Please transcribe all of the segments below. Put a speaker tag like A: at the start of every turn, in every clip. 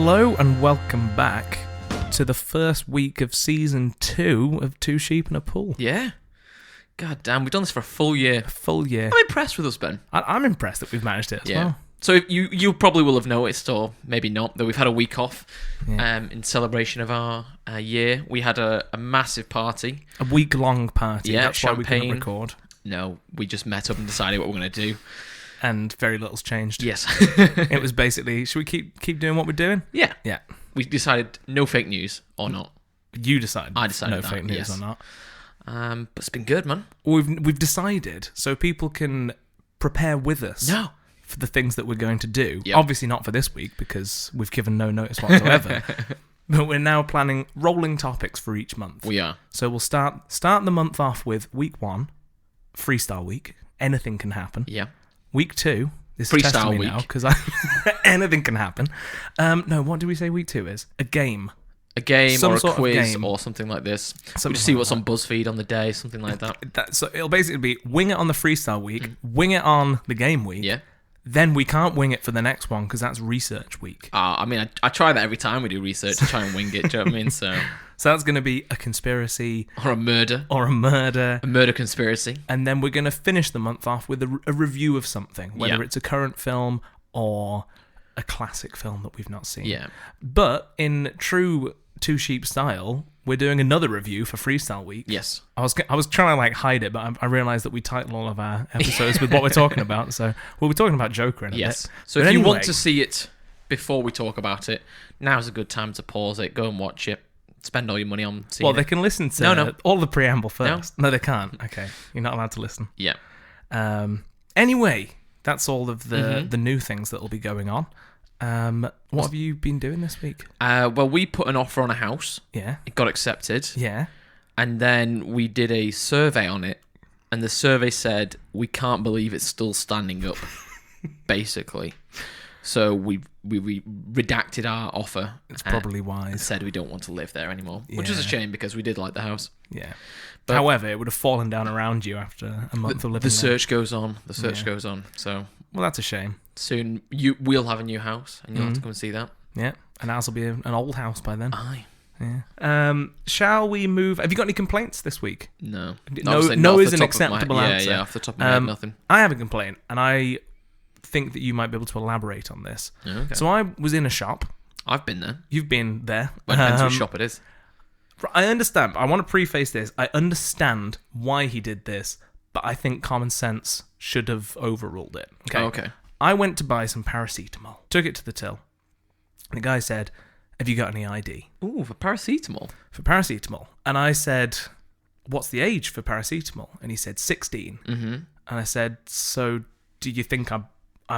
A: Hello and welcome back to the first week of season 2 of Two Sheep and a Pool.
B: Yeah. God damn, we've done this for a full year.
A: I'm
B: impressed with us, Ben.
A: I'm impressed that we've managed it as well.
B: So you probably will have noticed, or maybe not, that we've had a week off in celebration of our year. We had a massive party.
A: A week-long party.
B: Yeah,
A: That's
B: champagne.
A: why we couldn't record.
B: No, we just met up and decided what we're going to do.
A: And very little's changed.
B: Yes.
A: It was basically, should we keep doing what we're doing?
B: Yeah.
A: Yeah.
B: We decided no fake news or not.
A: You decided.
B: I decided
A: no
B: that,
A: fake news
B: yes.
A: or not.
B: But it's been good, man.
A: We've decided so people can prepare with us.
B: No.
A: For the things that we're going to do.
B: Yep.
A: Obviously not for this week because we've given no notice whatsoever. But we're now planning rolling topics for each month.
B: We are.
A: So we'll start the month off with week 1, freestyle week. Anything can happen.
B: Yeah.
A: Week 2, this
B: Freestyle
A: is testing me
B: week.
A: now because anything can happen. No, what do we say week 2 is? A game.
B: A game
A: Some
B: or a
A: sort of
B: quiz
A: game.
B: or something like this.
A: Something
B: We'll just see
A: like
B: what's
A: that.
B: on BuzzFeed on the day, something like that.
A: So it'll basically be wing it on the freestyle week, wing it on the game week.
B: Yeah.
A: Then we can't wing it for the next one because that's research week.
B: I mean, I try that every time we do research to try and wing it, do you know what I mean? So
A: that's going to be a conspiracy
B: or a murder conspiracy.
A: And then we're going to finish the month off with a review of something, whether it's a current film or a classic film that we've not seen.
B: Yeah.
A: But in true Two Sheep style, we're doing another review for Freestyle Week.
B: Yes.
A: I was trying to hide it, but I realised that we title all of our episodes with what we're talking about. So we'll be talking about Joker in a bit.
B: So
A: But
B: if you
A: anyway,
B: want to see it before we talk about it, now's a good time to pause it, go and watch it, spend all your money on seeing
A: they
B: it.
A: can listen to all the preamble first. No, they can't. Okay, you're not allowed to listen.
B: Yeah.
A: Anyway, that's all of the new things that will be going on. What have you been doing this week?
B: Well, we put an offer on a house.
A: Yeah.
B: It got accepted.
A: Yeah.
B: And then we did a survey on it, and the survey said we can't believe it's still standing up, basically. So we redacted our offer.
A: It's probably wise.
B: Said we don't want to live there anymore, which is a shame because we did like the house.
A: Yeah.
B: But
A: however, it would have fallen down around you after a month of living
B: the
A: there.
B: search goes on. The search goes on. So
A: well, that's a shame.
B: soon we'll have a new house, and you'll have to come and see that.
A: Yeah, and ours will be an old house by then.
B: Aye.
A: Yeah. Shall we move? Have you got any complaints this week?
B: No.
A: No
B: Obviously not off
A: is
B: the
A: an
B: top of my-
A: acceptable answer.
B: Yeah, off the top of my head, nothing.
A: I have a complaint, and I think that you might be able to elaborate on this.
B: Okay.
A: So I was in a shop.
B: I've been there.
A: You've been there.
B: Well, it depends which shop it is.
A: I understand. I want to preface this. I understand why he did this, but I think common sense should have overruled it. Okay.
B: Okay.
A: I went to buy some paracetamol. Took it to the till. The guy said, "Have you got any ID?"
B: Ooh, for paracetamol.
A: For paracetamol. And I said, "What's the age for paracetamol?" And he said 16. Mm-hmm. And I said, "So do you think I'm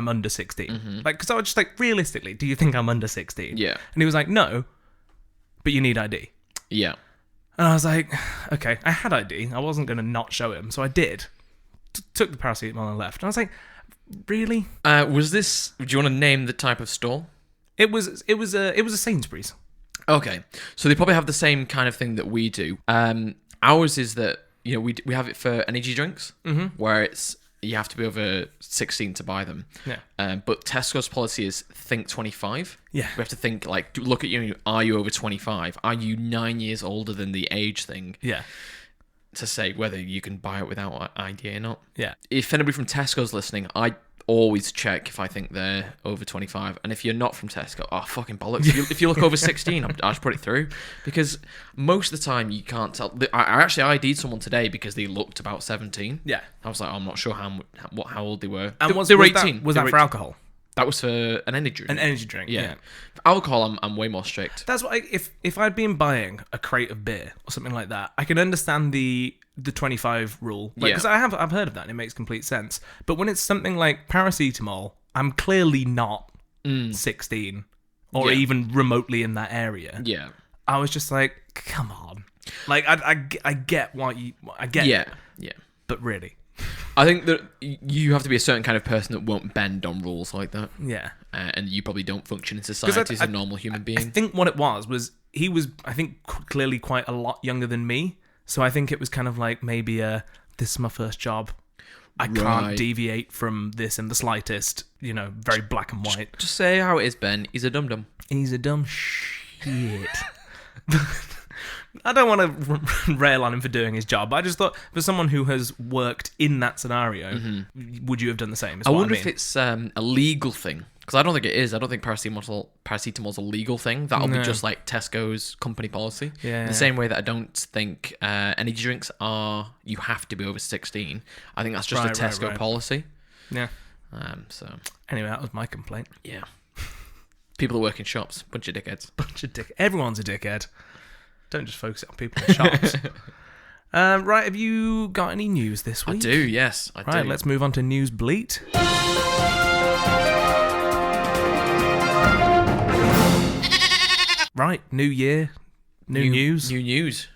A: under 16?
B: Mm-hmm.
A: Like, because I was just like, realistically, do you think I'm under 16?
B: Yeah.
A: And he was like, "No, but you need ID."
B: Yeah.
A: And I was like, okay, I had ID. I wasn't going to not show him, so I did. Took the paracetamol and left. And I was like, really?
B: Was this? Do you want to name the type of store?
A: It was a Sainsbury's.
B: Okay, so they probably have the same kind of thing that we do. Ours is that we have it for energy drinks, where it's you have to be over 16 to buy them.
A: Yeah.
B: But Tesco's policy is think 25.
A: Yeah.
B: We have to think look at you. Are you over 25? Are you 9 years older than the age thing?
A: Yeah.
B: To say whether you can buy it without ID or not.
A: Yeah.
B: If anybody from Tesco's listening, I always check if I think they're over 25. And if you're not from Tesco, fucking bollocks. If you look over 16, I'll just put it through. Because most of the time you can't tell. I actually ID'd someone today because they looked about 17.
A: Yeah.
B: I was like, I'm not sure how old they were.
A: And
B: they were
A: was
B: 18.
A: Was
B: They
A: that
B: were
A: for
B: 18.
A: alcohol?
B: That was for an energy drink.
A: An energy drink.
B: Yeah. For alcohol, I'm way more strict.
A: That's why if I'd been buying a crate of beer or something like that, I can understand the 25 rule. Because I've heard of that and it makes complete sense. But when it's something like paracetamol, I'm clearly not 16 or even remotely in that area.
B: Yeah.
A: I was just like, come on. Like, I get what I get.
B: Yeah. Yeah.
A: But really.
B: I think that you have to be a certain kind of person that won't bend on rules like that.
A: Yeah.
B: And you probably don't function in society as a normal human being.
A: I think what it was he was, I think, clearly quite a lot younger than me. So I think it was kind of like maybe this is my first job. I can't deviate from this in the slightest. Very black and white.
B: Just say how it is, Ben. He's a dum-dum.
A: He's a dumb shit. I don't want to rail on him for doing his job, but I just thought, for someone who has worked in that scenario, would you have done the same?
B: I wonder if it's a legal thing, because I don't think it is. I don't think paracetamol's a legal thing. That'll be just like Tesco's company policy.
A: Yeah.
B: In the same way that I don't think energy drinks you have to be over 16. I think that's just a Tesco policy.
A: Yeah.
B: So
A: anyway, that was my complaint.
B: Yeah. People that work in shops, bunch of dickheads.
A: Everyone's a dickhead. Don't just focus it on people in shops. Right, have you got any news this week?
B: I do, yes. I do.
A: Right, let's move on to News Bleat. Right, new year, new news.
B: New news.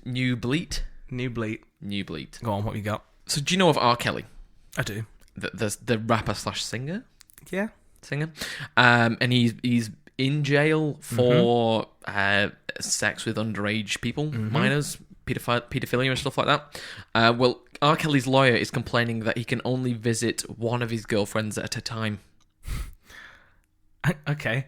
B: New Bleat.
A: New Bleat.
B: New Bleat.
A: Go on, what you got?
B: So do you know of R. Kelly?
A: I do.
B: The rapper / singer?
A: Yeah.
B: Singer. And he's in jail for sex with underage people, minors, paedophilia and stuff like that. Well, R. Kelly's lawyer is complaining that he can only visit one of his girlfriends at a time.
A: Okay.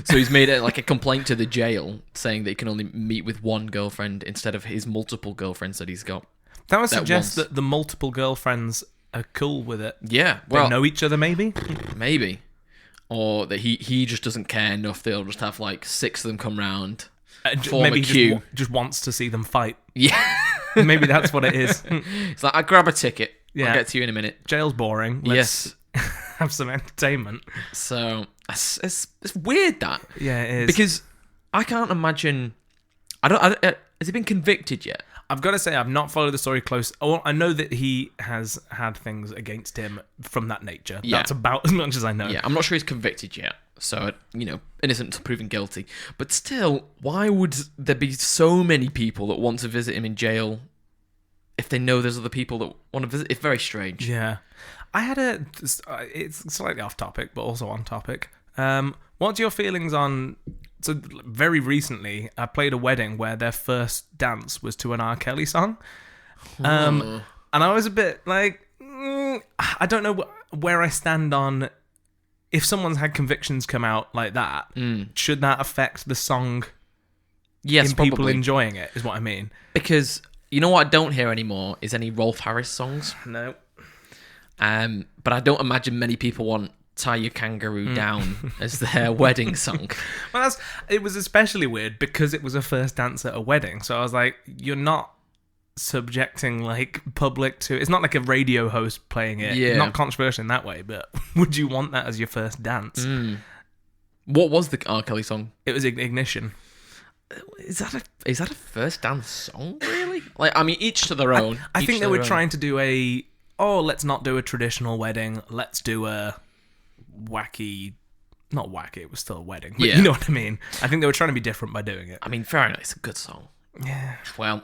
B: So he's made it like a complaint to the jail, saying that he can only meet with one girlfriend instead of his multiple girlfriends that he's got.
A: That would suggest that the multiple girlfriends are cool with it.
B: Yeah.
A: Well, they know each other, maybe?
B: Maybe. Or that he just doesn't care enough. They'll just have like 6 of them come round, form
A: maybe
B: a queue.
A: He just wants to see them fight.
B: Yeah.
A: Maybe that's what it is.
B: It's like, I'll grab a ticket. Yeah. I'll get to you in a minute.
A: Jail's boring. Let's have some entertainment.
B: So it's weird that.
A: Yeah, it is.
B: Because I can't imagine. Has he been convicted yet?
A: I've got to say, I've not followed the story close. Oh, I know that he has had things against him from that nature. Yeah. That's about as much as I know.
B: Yeah, I'm not sure he's convicted yet. So, innocent until proven guilty. But still, why would there be so many people that want to visit him in jail if they know there's other people that want to visit? It's very strange.
A: Yeah. It's slightly off topic, but also on topic. What's your feelings on... So very recently, I played a wedding where their first dance was to an R. Kelly song. And I was a bit like, I don't know where I stand on if someone's had convictions come out like that. Should that affect the song?
B: Yes,
A: in people
B: probably.
A: Enjoying it is what I mean.
B: Because you know what I don't hear anymore is any Rolf Harris songs.
A: No.
B: But I don't imagine many people want Tie Your Kangaroo Down as their wedding song.
A: Well, it was especially weird because it was a first dance at a wedding. So I was like, you're not subjecting like public to... It's not like a radio host playing it. Yeah. Not controversial in that way, but would you want that as your first dance?
B: What was the R. Kelly song?
A: It was Ignition.
B: Is that a first dance song, really? Like, I mean, each to their own.
A: I think they were trying to do let's not do a traditional wedding. Let's do a wacky... Not wacky, it was still a wedding. But you know what I mean? I think they were trying to be different by doing it.
B: I mean, fair enough. It's a good song.
A: Yeah.
B: Well,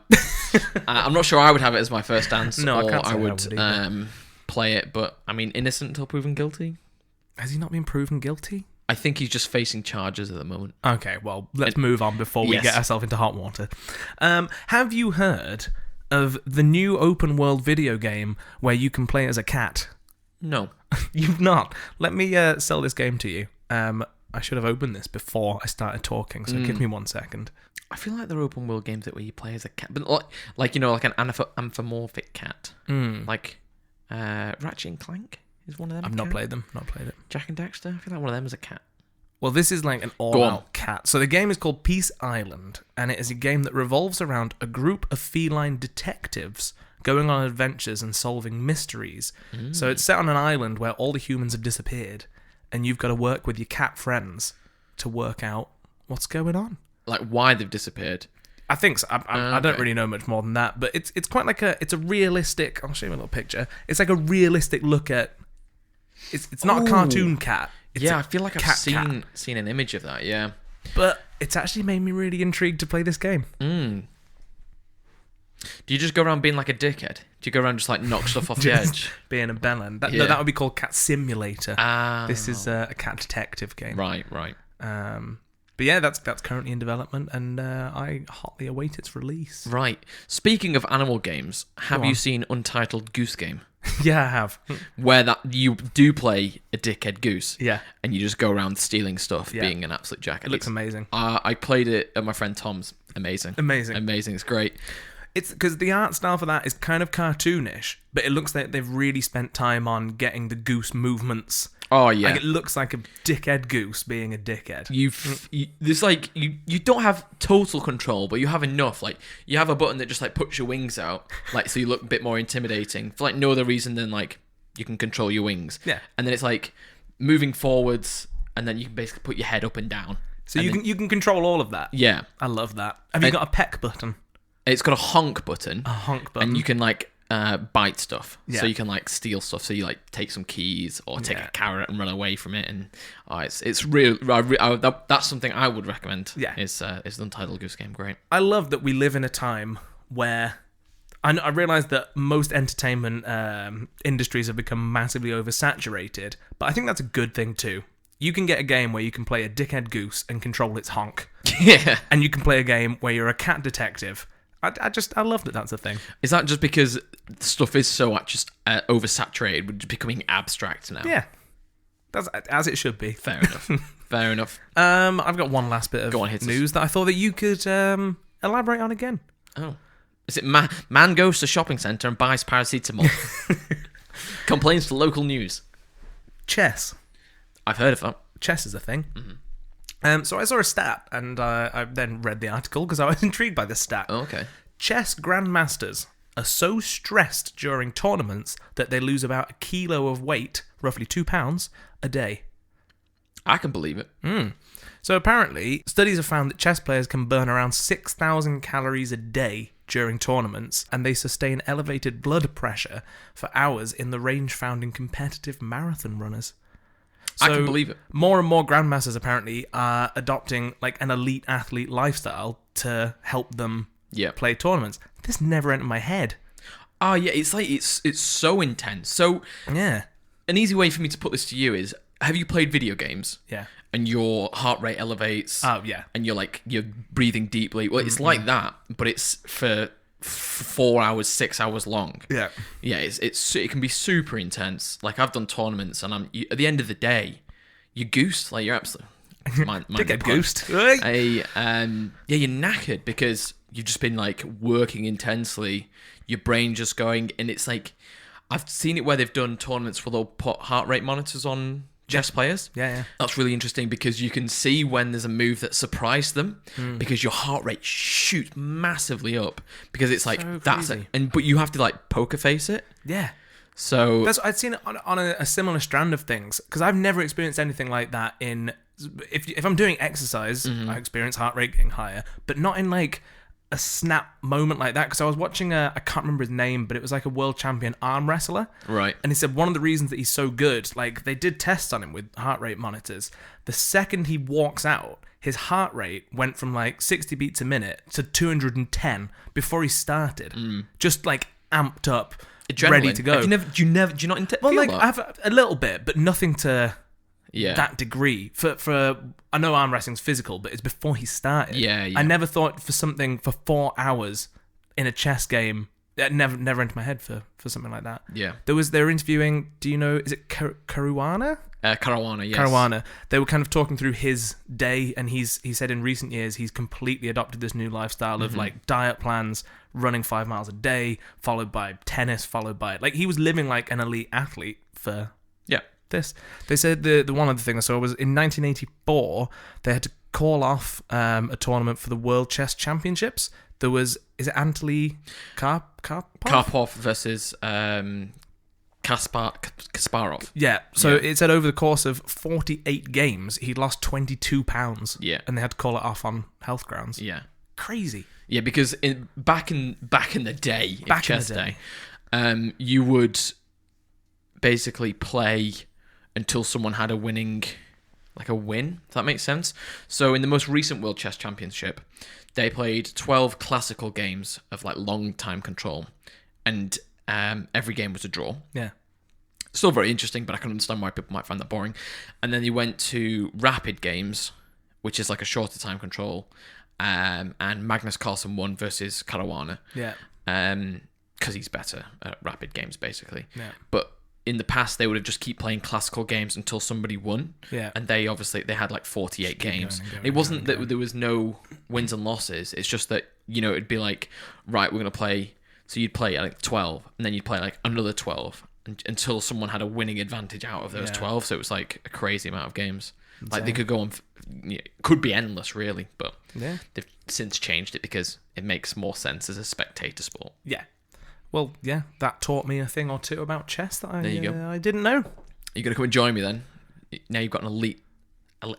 B: I'm not sure I would have it as my first dance.
A: No,
B: or
A: I can't say
B: I would play it, but I mean, innocent until proven guilty.
A: Has he not been proven guilty?
B: I think he's just facing charges at the moment.
A: Okay, well, let's move on before we get ourselves into hot water. Have you heard of the new open world video game where you can play as a cat?
B: No.
A: You've not? Let me sell this game to you. I should have opened this before I started talking, so give me 1 second.
B: I feel like there are open world games where you play as a cat, but like an anthropomorphic cat, like Ratchet and Clank is one of them.
A: I've not played them. Not played it.
B: Jack and Dexter. I feel like one of them is a cat.
A: Well, this is like an all-out cat. So the game is called Peace Island, and it is a game that revolves around a group of feline detectives going on adventures and solving mysteries. So it's set on an island where all the humans have disappeared, and you've got to work with your cat friends to work out what's going on.
B: Like why they've disappeared.
A: I think so. I don't really know much more than that, but it's quite like it's a realistic... I'll show you a little picture. It's like a realistic look at... It's not a cartoon cat.
B: I feel like I've seen an image of that, yeah.
A: But it's actually made me really intrigued to play this game.
B: Do you just go around being like a dickhead? Do you go around just like knock stuff off the edge?
A: Being a bellend. No, that would be called Cat Simulator. This is a cat detective game.
B: Right.
A: But yeah, that's currently in development, and I hotly await its release.
B: Right. Speaking of animal games, have
A: Go
B: you
A: on.
B: seen Untitled Goose Game?
A: Yeah, I have.
B: Where that you do play a dickhead goose.
A: Yeah.
B: And you just go around stealing stuff,
A: Yeah.
B: being an absolute jack.
A: It looks amazing.
B: I played it at my friend Tom's. Amazing.
A: Amazing.
B: It's great.
A: It's because the art style for that is kind of cartoonish, but it looks like they've really spent time on getting the goose movements.
B: Oh yeah.
A: Like, it looks like a dickhead goose being a dickhead.
B: There's like you don't have total control, but you have enough. Like you have a button that just like puts your wings out, like so you look a bit more intimidating for like no other reason than like you can control your wings.
A: Yeah.
B: And then it's like moving forwards, and then you can basically put your head up and down.
A: So you can control all of that.
B: Yeah.
A: I love that. Have you got a peck button?
B: It's got a honk button.
A: A honk button.
B: And you can like bite stuff.
A: Yeah.
B: So you can like steal stuff. So you like take some keys or take a carrot and run away from it. And it's real. That's something I would recommend.
A: Yeah.
B: Is the Untitled Goose Game. Great.
A: I love that we live in a time where I realise that most entertainment industries have become massively oversaturated, but I think that's a good thing too. You can get a game where you can play a dickhead goose and control its honk.
B: Yeah.
A: And you can play a game where you're a cat detective. I love that that's a thing.
B: Is that just because stuff is so just oversaturated, with becoming abstract now?
A: Yeah. That's as it should be.
B: Fair enough. Fair enough.
A: I've got one last bit of news that I thought that you could elaborate on again.
B: Oh. Is it man goes to shopping centre and buys paracetamol? Complains to local news.
A: Chess.
B: I've heard of that.
A: Chess is a thing. So I saw a stat, and I then read the article because I was intrigued by this stat.
B: Oh, okay.
A: Chess grandmasters are so stressed during tournaments that they lose about 1 kilo of weight, roughly 2 pounds, a day.
B: I can believe it.
A: So apparently, studies have found that chess players can burn around 6,000 calories a day during tournaments, and they sustain elevated blood pressure for hours in the range found in competitive marathon runners. So
B: I can believe it.
A: More and more grandmasters apparently are adopting like an elite athlete lifestyle to help them play tournaments. This never entered my head.
B: Oh yeah, it's like it's so intense. So
A: Yeah.
B: an easy way for me to put this to you is: have you played video games?
A: Yeah.
B: And your heart rate elevates.
A: Oh yeah.
B: And you're breathing deeply. Well, it's like that, but it's for 4 hours, 6 hours long.
A: Yeah.
B: Yeah, it can be super intense. Like I've done tournaments, and at the end of the day, you're goosed. Like you're absolutely
A: Dickhead goosed.
B: you're knackered because you've just been like working intensely. Your brain just going, and it's like I've seen it where they've done tournaments where they'll put heart rate monitors on chess players.
A: Yeah.
B: That's really interesting because you can see when there's a move that surprised them because your heart rate shoots massively up because it's like
A: So
B: that's
A: crazy.
B: it. But you have to like poker face it.
A: Yeah.
B: So
A: I'd seen it on a similar strand of things because I've never experienced anything like that in. If I'm doing exercise, I experience heart rate getting higher, but not in like a snap moment like that. Because I was watching I can't remember his name, but it was like a world champion arm wrestler,
B: right.
A: and he said one of the reasons that he's so good, like they did tests on him with heart rate monitors. The second he walks out, his heart rate went from like 60 beats a minute to 210 before he started, just like amped up.
B: Adrenaline.
A: Ready to go.
B: Do you not
A: Well,
B: feel
A: like
B: that?
A: I have a little bit, but nothing to
B: Yeah.
A: that degree. For I know arm wrestling's physical, but it's before he started.
B: Yeah.
A: I never thought for something for 4 hours in a chess game. That never entered my head for something like that.
B: Yeah.
A: They were interviewing. Do you know? Is it Caruana?
B: Caruana, yes.
A: Caruana. They were kind of talking through his day, and he said in recent years he's completely adopted this new lifestyle of like diet plans, running 5 miles a day, followed by tennis, followed by like he was living like an elite athlete for this. They said the one other thing I saw was in 1984 they had to call off a tournament for the World Chess Championships. There was, is it Anatoly
B: Karpov versus Kasparov.
A: Yeah, so it said over the course of 48 games, he'd lost 22 pounds.
B: Yeah.
A: And they had to call it off on health grounds.
B: Yeah.
A: Crazy.
B: Yeah, because back in the day,
A: Back in the
B: chess day, you would basically play until someone had a win. If that makes sense. So in the most recent World Chess Championship, they played 12 classical games of like long time control, and every game was a draw.
A: Yeah.
B: Still very interesting, but I can understand why people might find that boring. And then they went to rapid games, which is like a shorter time control, and Magnus Carlsen won versus Caruana.
A: Yeah.
B: Because he's better at rapid games, basically.
A: Yeah.
B: But in the past, they would have just keep playing classical games until somebody won.
A: Yeah.
B: And they had like 48 games.
A: Going.
B: It wasn't that there was no wins and losses. It's just that, it'd be like, right, we're going to play. So you'd play like 12, and then you'd play like another 12 until someone had a winning advantage out of those 12. So it was like a crazy amount of games. Insane. Like they could go on, could be endless, really. But they've since changed it because it makes more sense as a spectator sport.
A: Yeah. Well, yeah, that taught me a thing or two about chess that
B: There you go.
A: I didn't know.
B: You're going to come and join me then? Now you've got an elite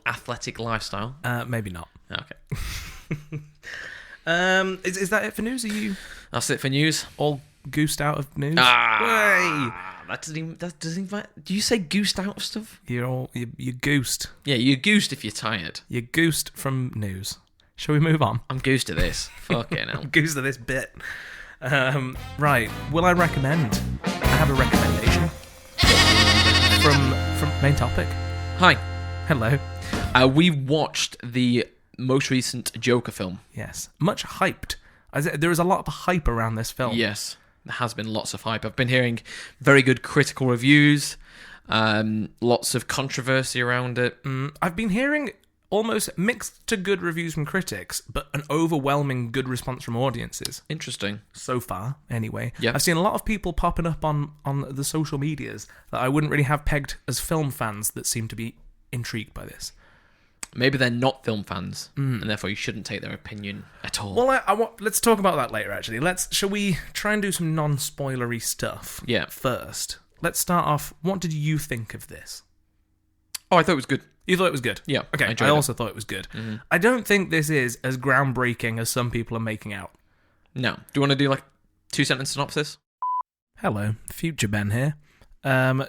B: athletic lifestyle?
A: Maybe not.
B: Okay.
A: Is that it for news? Are you
B: That's it for news.
A: all goosed out of news?
B: That doesn't even. Do you say goosed out of stuff?
A: You're goosed.
B: Yeah, you're goosed if you're tired.
A: You're goosed from news. Shall we move on?
B: I'm goosed to this. Fucking hell.
A: I'm goosed to this bit. Right. Will I recommend? I have a recommendation from main topic.
B: Hi.
A: Hello.
B: We watched the most recent Joker film.
A: Yes. Much hyped. There is a lot of hype around this film.
B: Yes. There has been lots of hype. I've been hearing very good critical reviews, lots of controversy around it.
A: I've been hearing almost mixed to good reviews from critics, but an overwhelming good response from audiences.
B: Interesting.
A: So far, anyway.
B: Yep.
A: I've seen a lot of people popping up on the social medias that I wouldn't really have pegged as film fans that seem to be intrigued by this.
B: Maybe they're not film fans, and therefore you shouldn't take their opinion at all.
A: Well, let's talk about that later, actually. Shall we try and do some non-spoilery stuff?
B: Yeah.
A: First, let's start off. What did you think of this?
B: Oh, I thought it was good.
A: You thought it was good?
B: Yeah.
A: Okay, I also thought it was good. Mm-hmm. I don't think this is as groundbreaking as some people are making out.
B: No. Do you want to do like 2-sentence synopsis?
A: Hello, Future Ben here.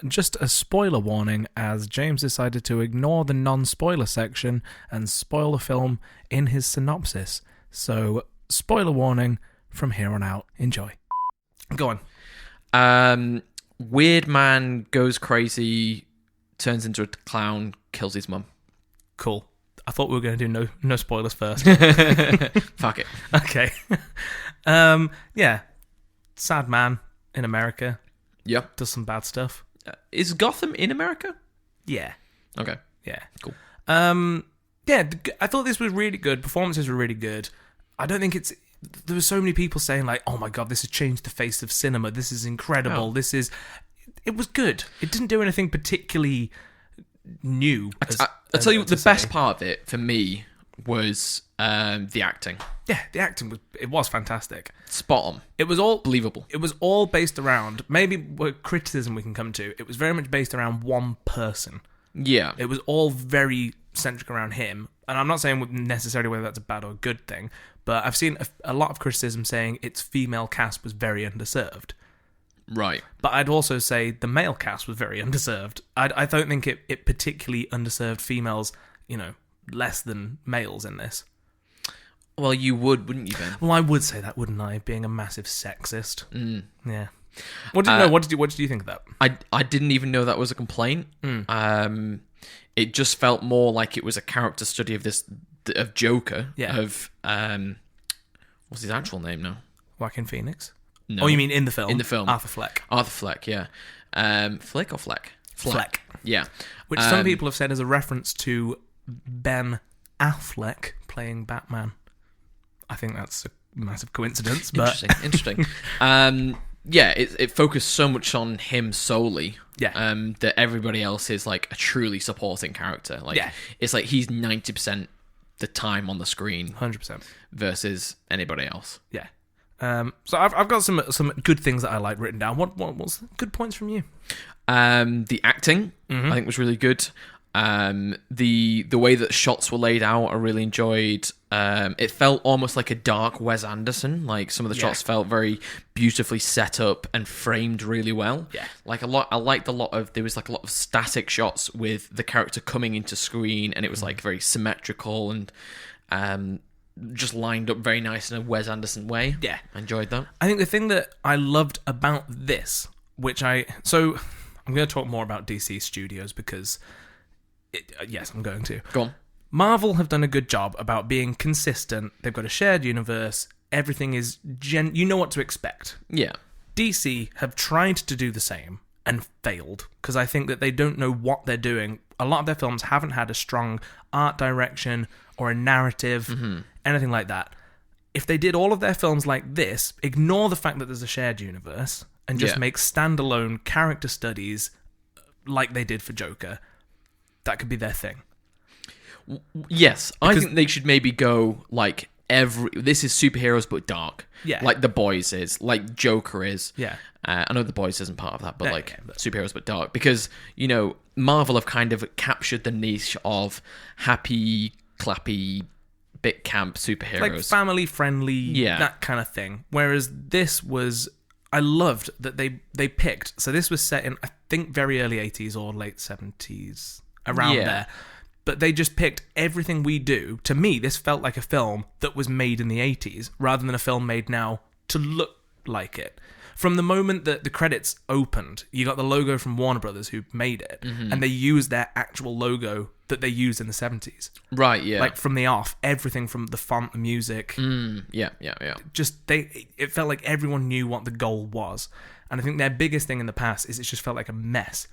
A: Just a spoiler warning, as James decided to ignore the non-spoiler section and spoil the film in his synopsis. So, spoiler warning from here on out. Enjoy. Go
B: on. Weird man goes crazy, turns into a clown, kills his mum.
A: Cool. I thought we were going to do no spoilers first.
B: Fuck it.
A: Okay. Yeah. Sad man in America.
B: Yeah.
A: Does some bad stuff.
B: Is Gotham in America?
A: Yeah.
B: Okay.
A: Yeah.
B: Cool.
A: Yeah, I thought this was really good. Performances were really good. I don't think there were so many people saying like, oh my God, this has changed the face of cinema. This is incredible.
B: Oh.
A: It was good. It didn't do anything particularly new.
B: I'll tell you, the best part of it for me was the acting.
A: Yeah, the acting was fantastic.
B: Spot on.
A: It was all
B: believable.
A: It was all based around, maybe what criticism we can come to, it was very much based around one person.
B: Yeah.
A: It was all very centric around him. And I'm not saying necessarily whether that's a bad or a good thing, but I've seen a lot of criticism saying its female cast was very underserved.
B: Right.
A: But I'd also say the male cast was very underserved. I don't think it particularly underserved females, less than males in this.
B: Well, you would, wouldn't you, Ben?
A: Well, I would say that, wouldn't I? Being a massive sexist. Yeah. What did you think of that?
B: I didn't even know that was a complaint. It just felt more like it was a character study of Joker.
A: Yeah.
B: What's his actual name now?
A: Joaquin Phoenix.
B: No.
A: Oh, you mean in the film?
B: In the film.
A: Arthur Fleck.
B: Arthur Fleck, yeah. Flick or Fleck?
A: Fleck.
B: Yeah.
A: Which some people have said is a reference to Ben Affleck playing Batman. I think that's a massive coincidence. But
B: Interesting. Yeah, it focused so much on him solely.
A: Yeah.
B: That everybody else is like a truly supporting character. Like,
A: yeah.
B: It's like he's 90% the time on the screen.
A: 100%.
B: Versus anybody else.
A: Yeah. So I've got some good things that I like written down. What's good points from you?
B: The acting, I think, was really good. The way that shots were laid out, I really enjoyed. It felt almost like a dark Wes Anderson. Like some of the shots felt very beautifully set up and framed really well.
A: Yeah.
B: Like I liked there was like a lot of static shots with the character coming into screen, and it was like very symmetrical and just lined up very nice in a Wes Anderson way.
A: Yeah.
B: I enjoyed that.
A: I think the thing that I loved about this, I'm going to talk more about DC Studios because, yes, I'm going to.
B: Go on.
A: Marvel have done a good job about being consistent. They've got a shared universe. Everything is you know what to expect.
B: Yeah.
A: DC have tried to do the same and failed because I think that they don't know what they're doing. A lot of their films haven't had a strong art direction or a narrative, anything like that. If they did all of their films like this, ignore the fact that there's a shared universe and just make standalone character studies like they did for Joker, that could be their thing.
B: Yes, I think they should maybe go like this is superheroes but dark.
A: Yeah.
B: Like The Boys is, like Joker is.
A: Yeah.
B: I know The Boys isn't part of that, but superheroes but dark. Because, Marvel have kind of captured the niche of happy, clappy, bit camp superheroes.
A: Like family friendly, that kind of thing. Whereas this was, I loved that they picked, so this was set in, I think, very early 80s or late 70s, around there. But they just picked everything we do. To me, this felt like a film that was made in the 80s rather than a film made now to look like it. From the moment that the credits opened, you got the logo from Warner Brothers who made it, and they used their actual logo that they used in the 70s.
B: Right, yeah.
A: Like from the off, everything from the font, the music.
B: Yeah.
A: Just, it felt like everyone knew what the goal was. And I think their biggest thing in the past is it just felt like a mess.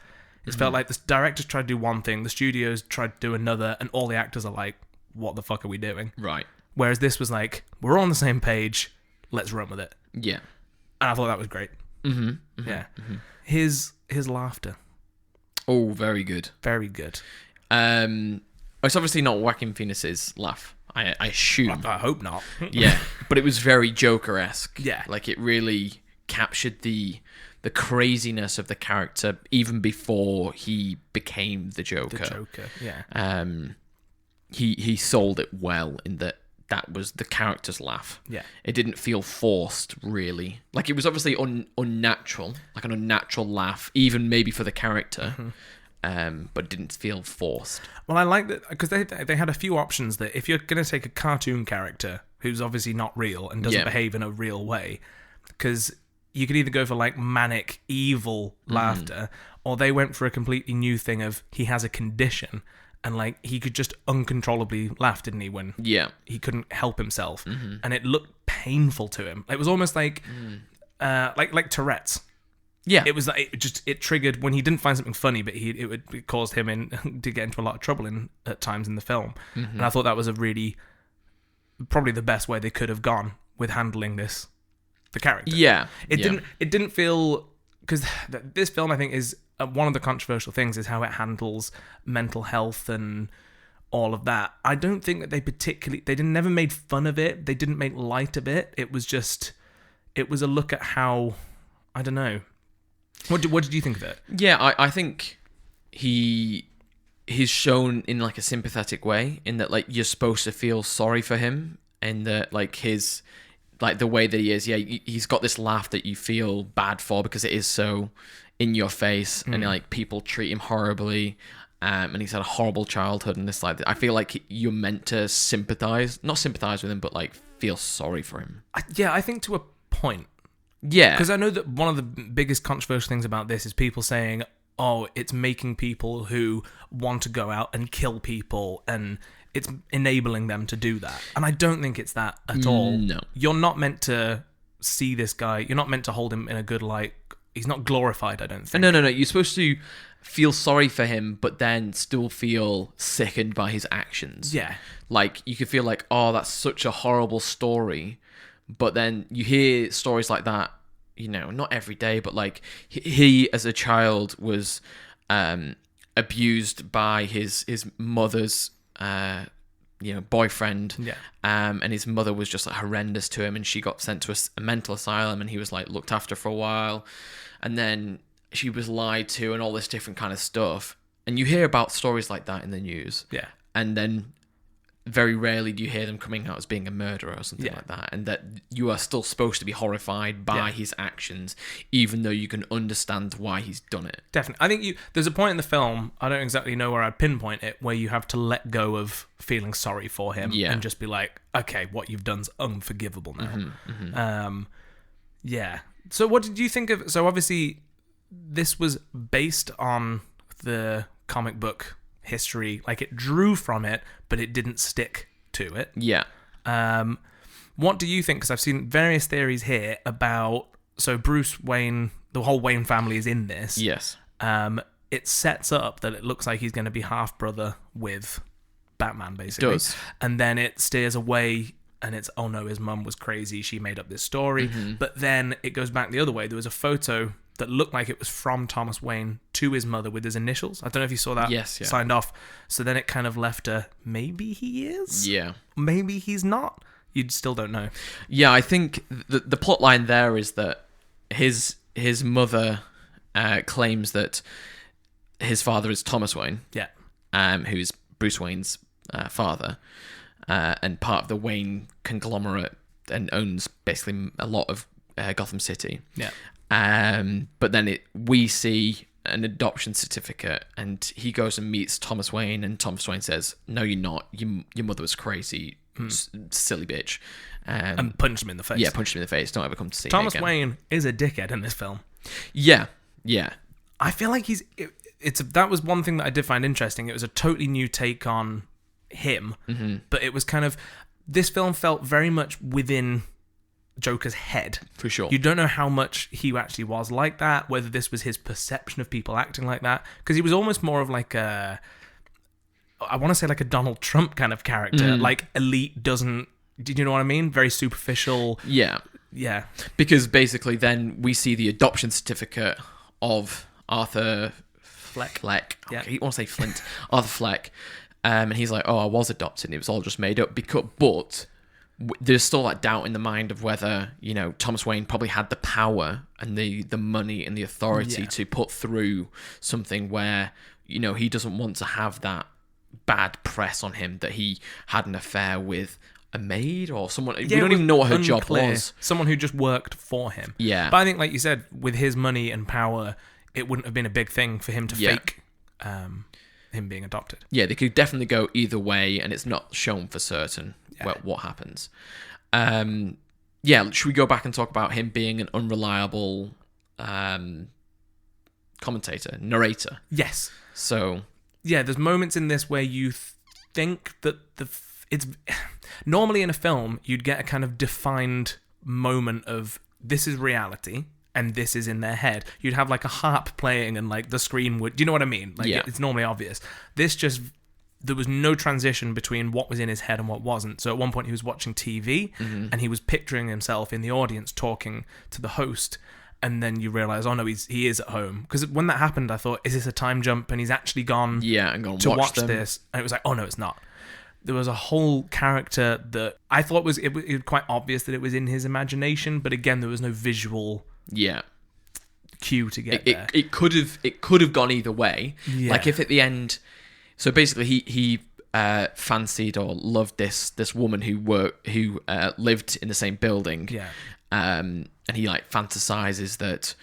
A: It felt like the directors tried to do one thing, the studios tried to do another, and all the actors are like, what the fuck are we doing?
B: Right.
A: Whereas this was like, we're all on the same page, let's run with it.
B: Yeah.
A: And I thought that was great. Yeah. His laughter.
B: Oh, very good.
A: Very good.
B: It's obviously not Joaquin Phoenix's laugh, I assume.
A: I hope not.
B: Yeah, but it was very Joker-esque.
A: Yeah.
B: Like, it really captured the craziness of the character even before he became the Joker.
A: The Joker, yeah.
B: He sold it well in that was the character's laugh.
A: Yeah.
B: It didn't feel forced, really. Like, it was obviously unnatural, like an unnatural laugh, even maybe for the character, but it didn't feel forced.
A: Well, I like that, because they had a few options that if you're going to take a cartoon character who's obviously not real and doesn't behave in a real way, because you could either go for like manic, evil laughter, or they went for a completely new thing of he has a condition and like he could just uncontrollably laugh, didn't he? When he couldn't help himself, and it looked painful to him. It was almost like like Tourette's.
B: Yeah,
A: it was like it triggered when he didn't find something funny, but it caused him to get into a lot of trouble at times in the film. And I thought that was probably the best way they could have gone with handling the character.
B: Yeah,
A: it didn't feel, because this film, I think, is one of the controversial things is how it handles mental health and all of that. I don't think that they never made fun of it. They didn't make light of it. It was a look at how, I don't know. What did you think of it?
B: Yeah, I think he's shown in like a sympathetic way, in that like you're supposed to feel sorry for him, and that like his, like the way that he is, he's got this laugh that you feel bad for because it is so in your face, and like people treat him horribly, and he's had a horrible childhood, and this like I feel like you're meant to not sympathize with him, but like feel sorry for him.
A: I think to a point.
B: Yeah,
A: because I know that one of the biggest controversial things about this is people saying, oh, it's making people who want to go out and kill people, and it's enabling them to do that. And I don't think it's that at all.
B: No.
A: You're not meant to see this guy, you're not meant to hold him in a good light. He's not glorified, I don't think.
B: No. You're supposed to feel sorry for him, but then still feel sickened by his actions.
A: Yeah.
B: Like, you could feel like, oh, that's such a horrible story. But then you hear stories like that, not every day, but like he as a child was abused by his mother's boyfriend, and his mother was just like horrendous to him, and she got sent to a mental asylum, and he was like looked after for a while, and then she was lied to and all this different kind of stuff. And you hear about stories like that in the news, and then very rarely do you hear them coming out as being a murderer or something like that, and that you are still supposed to be horrified by his actions, even though you can understand why he's done it.
A: Definitely. I think there's a point in the film, I don't exactly know where I'd pinpoint it, where you have to let go of feeling sorry for him and just be like, okay, what you've done's unforgivable now. So what did you think of... So obviously, this was based on the comic book history. Like, it drew from it, but it didn't stick to it.
B: Yeah.
A: What do you think? Because I've seen various theories here about... So Bruce Wayne, the whole Wayne family is in this.
B: Yes.
A: It sets up that it looks like he's going to be half-brother with Batman, basically.
B: It does.
A: And then it steers away, and it's, oh no, his mum was crazy, she made up this story. But then it goes back the other way. There was a photo that looked like it was from Thomas Wayne to his mother with his initials. I don't know if you saw that.
B: Yes, yeah.
A: Signed off. So then it kind of left a, maybe he is?
B: Yeah.
A: Maybe he's not? You still don't know.
B: Yeah, I think the plot line there is that his mother claims that his father is Thomas Wayne.
A: Yeah.
B: Who's Bruce Wayne's father, and part of the Wayne conglomerate, and owns basically a lot of Gotham City.
A: Yeah.
B: But then we see an adoption certificate, and he goes and meets Thomas Wayne, and Thomas Wayne says, "No, you're not. Your mother was crazy, silly bitch,"
A: And punched him in the face.
B: Yeah, punched him in the face. Don't ever come to see
A: Thomas
B: me again.
A: Wayne is a dickhead in this film.
B: Yeah.
A: I feel like that was one thing that I did find interesting. It was a totally new take on him, but it was kind of, this film felt very much within Joker's head.
B: For sure.
A: You don't know how much he actually was like that, whether this was his perception of people acting like that, because he was almost more of like I want to say like a Donald Trump kind of character, like elite doesn't, do you know what I mean? Very superficial.
B: Yeah. Because basically then we see the adoption certificate of Arthur Fleck.
A: Yeah.
B: Okay, I want to say Flint. Arthur Fleck. And he's like, oh, I was adopted. It was all just made up. But there's still that doubt in the mind of whether, Thomas Wayne probably had the power and the money and the authority to put through something where, he doesn't want to have that bad press on him that he had an affair with a maid or someone. We don't even know what her job was.
A: Someone who just worked for him.
B: Yeah.
A: But I think, like you said, with his money and power, it wouldn't have been a big thing for him to fake him being adopted.
B: Yeah, they could definitely go either way, and it's not shown for certain what happens. Should we go back and talk about him being an unreliable narrator?
A: Yes.
B: So...
A: Yeah, there's moments in this where you think that it's... Normally in a film, you'd get a kind of defined moment of, this is reality, and this is in their head. You'd have like a harp playing and like the screen would... Do you know what I mean? Like it's normally obvious. This just... There was no transition between what was in his head and what wasn't. So at one point he was watching TV and he was picturing himself in the audience talking to the host, and then you realise, oh no, he is at home. Because when that happened, I thought, is this a time jump? And he's actually gone to watch this. And it was like, oh no, it's not. There was a whole character that I thought was quite obvious that it was in his imagination, but again, there was no visual cue to get there.
B: It could have gone either way.
A: Yeah.
B: Like if at the end, so basically he fancied or loved this woman who lived in the same building.
A: Yeah.
B: And he like fantasizes that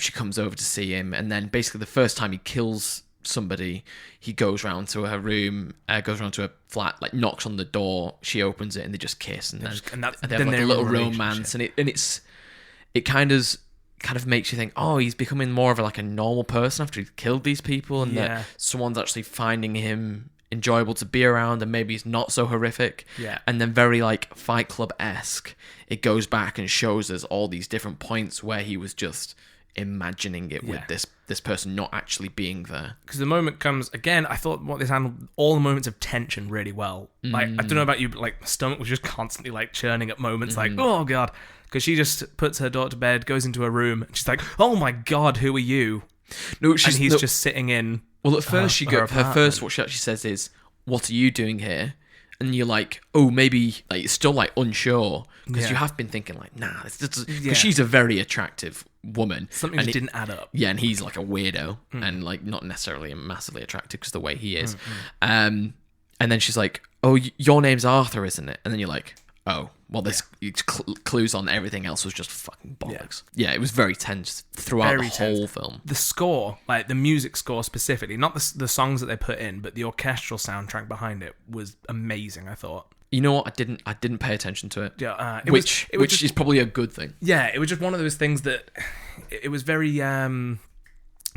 B: she comes over to see him, and then basically the first time he kills somebody, he goes round to her room, goes round to her flat, like knocks on the door, she opens it, and they just kiss, and they have like a little romance, and it kind of makes you think, oh, he's becoming more of like a normal person after he's killed these people, and that someone's actually finding him enjoyable to be around, and maybe he's not so horrific.
A: Yeah.
B: And then very like Fight Club-esque, it goes back and shows us all these different points where he was just imagining it with this person not actually being there. Because
A: the moment comes, again, I thought this handled all the moments of tension really well. Like, I don't know about you, but like my stomach was just constantly like churning at moments, like, oh god. Because she just puts her daughter to bed, goes into her room, and she's like, oh my god, who are you?
B: No,
A: and he's just sitting in.
B: Well, at first her first what she actually says is, "What are you doing here?" And you're like, "Oh, maybe like it's still like unsure," because you have been thinking like, "Nah," because she's a very attractive woman.
A: Something just didn't add up.
B: Yeah, and he's like a weirdo and like not necessarily massively attractive because the way he is. And then she's like, "Oh, your name's Arthur, isn't it?" And then you're like, "Oh, well, this clues on everything else was just fucking bollocks." Yeah, it was very tense throughout the whole film.
A: The score, like the music score specifically, not the songs that they put in, but the orchestral soundtrack behind it was amazing, I thought.
B: You know what? I didn't pay attention to it.
A: Yeah,
B: which is probably a good thing.
A: Yeah, it was just one of those things that it was very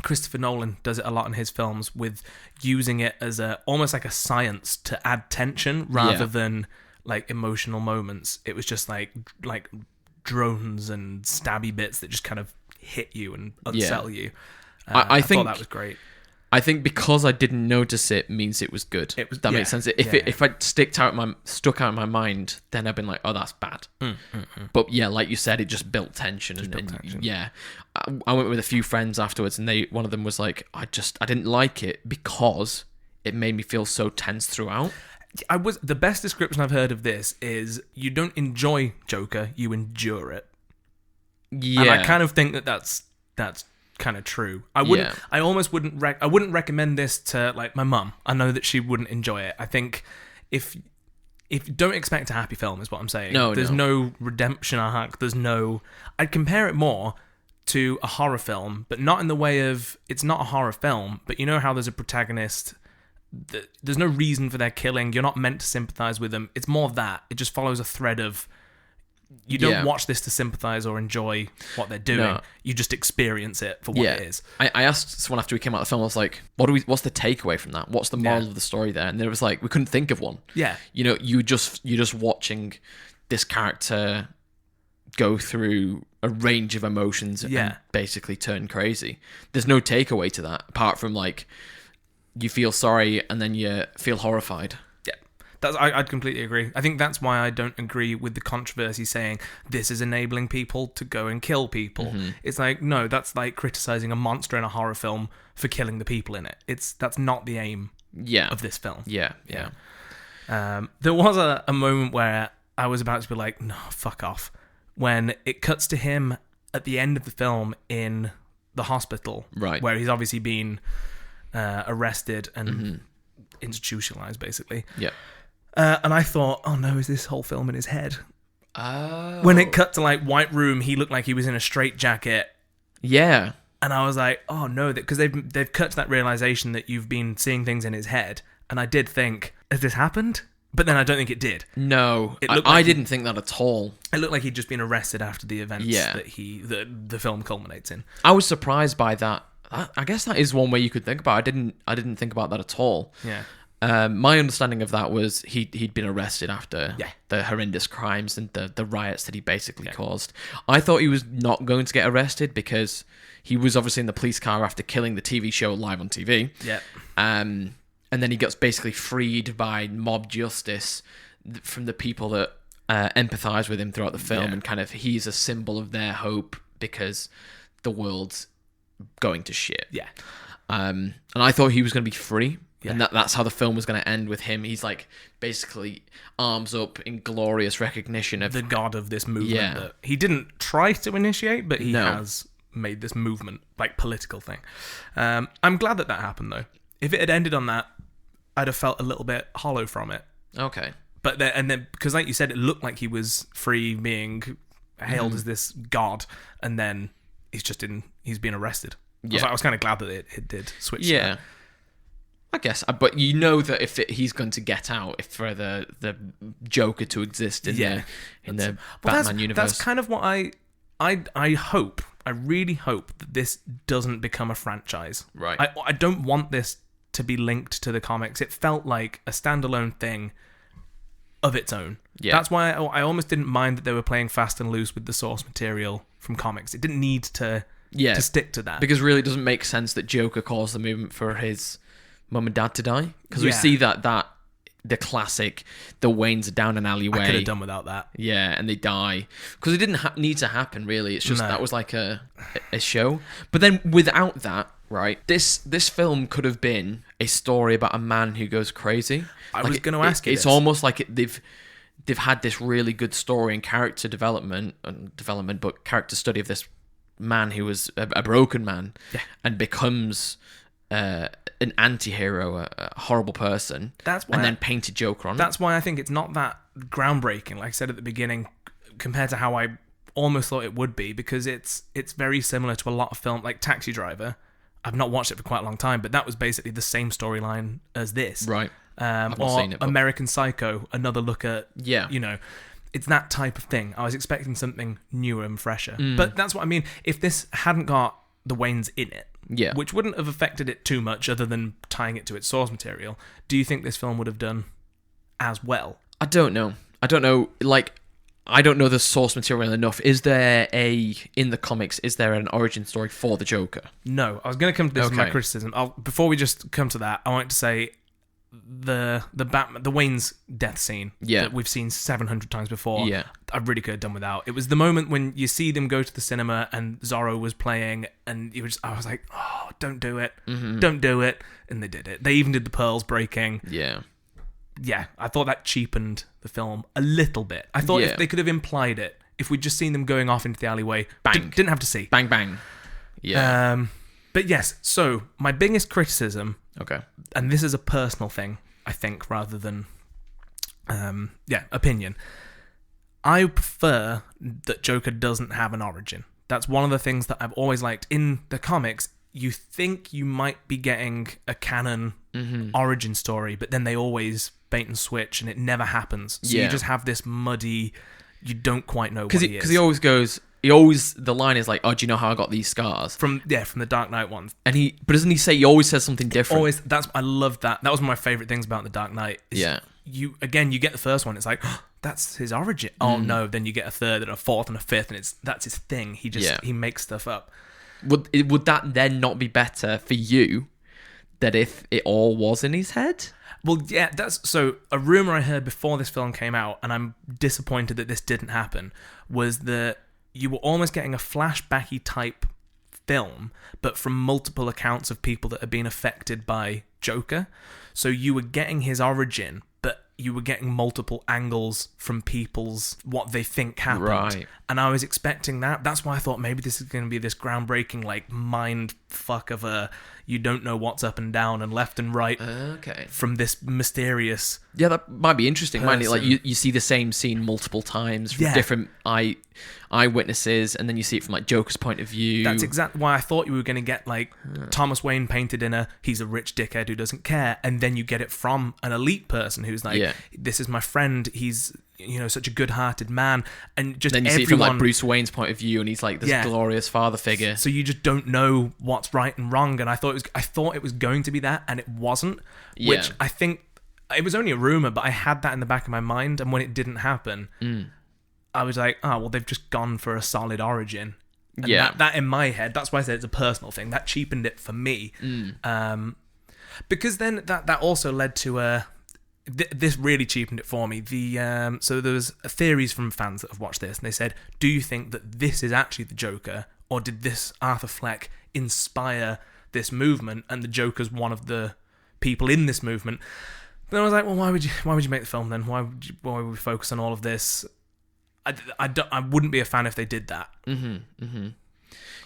A: Christopher Nolan does it a lot in his films with using it as almost like a science to add tension rather than like emotional moments. It was just like drones and stabby bits that just kind of hit you and unsettle you. I think thought that was great.
B: I think because I didn't notice it means it was good. That makes sense. If I stuck out in my mind, then I've been like, oh, that's bad. But yeah, like you said, it just built tension. Yeah, I went with a few friends afterwards, and one of them was like, I didn't like it because it made me feel so tense throughout.
A: The best description I've heard of this is you don't enjoy Joker, you endure it.
B: Yeah,
A: and I kind of think that's kind of true. I wouldn't recommend this to like my mum. I know that she wouldn't enjoy it. I think if don't expect a happy film is what I'm saying. There's no redemption arc. I'd compare it more to a horror film, but not in the way of it's not a horror film, but you know how there's a protagonist there's no reason for their killing. You're not meant to sympathize with them. It's more that it just follows a thread of you don't watch this to sympathize or enjoy what they're doing. No. You just experience it for what it is.
B: I asked someone after we came out of the film, I was like, what's the takeaway from that? What's the moral of the story there? And it was like, we couldn't think of one.
A: Yeah.
B: You know, you're just watching this character go through a range of emotions and basically turn crazy. There's no takeaway to that, apart from like, you feel sorry and then you feel horrified.
A: I'd completely agree. I think that's why I don't agree with the controversy saying this is enabling people to go and kill people. Mm-hmm. It's like, no, that's like criticizing a monster in a horror film for killing the people in it. That's not the aim of this film.
B: Yeah.
A: There was a moment where I was about to be like, no, fuck off. When it cuts to him at the end of the film in the hospital,
B: right,
A: where he's obviously been arrested and institutionalized, basically.
B: Yeah.
A: And I thought, oh no, is this whole film in his head?
B: Oh.
A: When it cut to like White Room, he looked like he was in a straitjacket.
B: Yeah.
A: And I was like, oh no, because they've cut to that realization that you've been seeing things in his head. And I did think, has this happened? But then I don't think it did.
B: No, I didn't think that at all.
A: It looked like he'd just been arrested after the events that the film culminates in.
B: I was surprised by that. I guess that is one way you could think about it. I didn't think about that at all.
A: Yeah.
B: My understanding of that was he'd been arrested after the horrendous crimes and the riots that he basically caused. I thought he was not going to get arrested because he was obviously in the police car after killing the TV show live on TV.
A: Yeah.
B: And then he gets basically freed by mob justice from the people that empathize with him throughout the film, and kind of he's a symbol of their hope because the world's going to shit.
A: Yeah.
B: And I thought he was going to be free. Yeah. And that's how the film was going to end with him. He's like basically arms up in glorious recognition of
A: the god of this movement that he didn't try to initiate, but he has made this movement, like political thing. I'm glad that happened though. If it had ended on that, I'd have felt a little bit hollow from it.
B: Okay.
A: But then because like you said, it looked like he was free, being hailed as this god, and then he's been arrested. Yeah. I was kind of glad that it did switch.
B: Yeah. That. I guess, but you know that if he's going to get out, if for the Joker to exist in the Batman universe,
A: that's kind of what I hope. I really hope that this doesn't become a franchise.
B: Right.
A: I don't want this to be linked to the comics. It felt like a standalone thing of its own. Yeah. That's why I almost didn't mind that they were playing fast and loose with the source material from comics. It didn't need to stick to that,
B: because really it doesn't make sense that Joker caused the movement for his mum and dad to die, because we see that the classic, the Waynes are down an alleyway.
A: I could have done without that.
B: Yeah, and they die because it didn't need to happen. Really, it's just that was like a show. But then without that, right? This film could have been a story about a man who goes crazy.
A: I was going to ask you.
B: It's almost like they've had this really good story and character development, but character study of this man who was a broken man and becomes an anti-hero, a horrible person, and then painted Joker on.
A: That's why I think it's not that groundbreaking, like I said at the beginning, compared to how I almost thought it would be, because it's very similar to a lot of film, like Taxi Driver. I've not watched it for quite a long time, but that was basically the same storyline as this.
B: Right.
A: I've not seen it, but American Psycho, another look at, it's that type of thing. I was expecting something newer and fresher. But that's what I mean. If this hadn't got the Waynes in it,
B: Yeah.
A: which wouldn't have affected it too much other than tying it to its source material, do you think this film would have done as well?
B: I don't know. Like, I don't know the source material enough. In the comics, is there an origin story for the Joker?
A: No. I was going to come to this with my criticism. Before we just come to that, I want to say the Wayne's death scene that we've seen 700 times before.
B: Yeah.
A: I really could have done without. It was the moment when you see them go to the cinema and Zorro was playing, and I was like, oh, don't do it.
B: Mm-hmm.
A: Don't do it. And they did it. They even did the pearls breaking.
B: Yeah.
A: Yeah, I thought that cheapened the film a little bit. I thought if they could have implied it, if we'd just seen them going off into the alleyway,
B: bang,
A: didn't have to see.
B: Bang, bang. Yeah.
A: But yes, so my biggest criticism,
B: okay,
A: and this is a personal thing, I think, rather than, opinion. I prefer that Joker doesn't have an origin. That's one of the things that I've always liked. In the comics, you think you might be getting a canon origin story, but then they always bait and switch, and it never happens. So you just have this muddy, you don't quite know what he is.
B: Because he always goes, the line is like, oh, do you know how I got these scars?
A: From the Dark Knight ones.
B: But doesn't he say, he always says something different?
A: I love that. That was one of my favourite things about the Dark Knight. You get the first one, it's like, oh, that's his origin. Oh no, then you get a third and a fourth and a fifth, and that's his thing. He makes stuff up.
B: Would that then not be better for you that if it all was in his head?
A: Well, yeah, that's so a rumor I heard before this film came out, and I'm disappointed that this didn't happen, was that you were almost getting a flashbacky type film, but from multiple accounts of people that had been affected by Joker. So you were getting his origin, but you were getting multiple angles from people's what they think happened.
B: Right.
A: And I was expecting that. That's why I thought maybe this is going to be this groundbreaking, like, mind fuck of a you don't know what's up and down and left and right from this mysterious.
B: Yeah, that might be interesting, mightn't it? Like you see the same scene multiple times from different eyewitnesses, and then you see it from like Joker's point of view.
A: That's exactly why I thought you were going to get like Thomas Wayne painted in he's a rich dickhead who doesn't care, and then you get it from an elite person who's like, this is my friend, he's such a good-hearted man, and just
B: then you see it from like Bruce Wayne's point of view, and he's like this glorious father figure. So
A: you just don't know what's right and wrong, and I thought it was going to be that, and it wasn't. Which I think it was only a rumor, but I had that in the back of my mind, and when it didn't happen, I was like, oh well, they've just gone for a solid origin. And that in my head, that's why I said it's a personal thing. That cheapened it for me, because then that also led to this really cheapened it for me. So there was theories from fans that have watched this, and they said, do you think that this is actually the Joker, or did this Arthur Fleck inspire this movement, and the Joker's one of the people in this movement? Then I was like, well, why would you make the film then? Why would we focus on all of this? I wouldn't be a fan if they did that.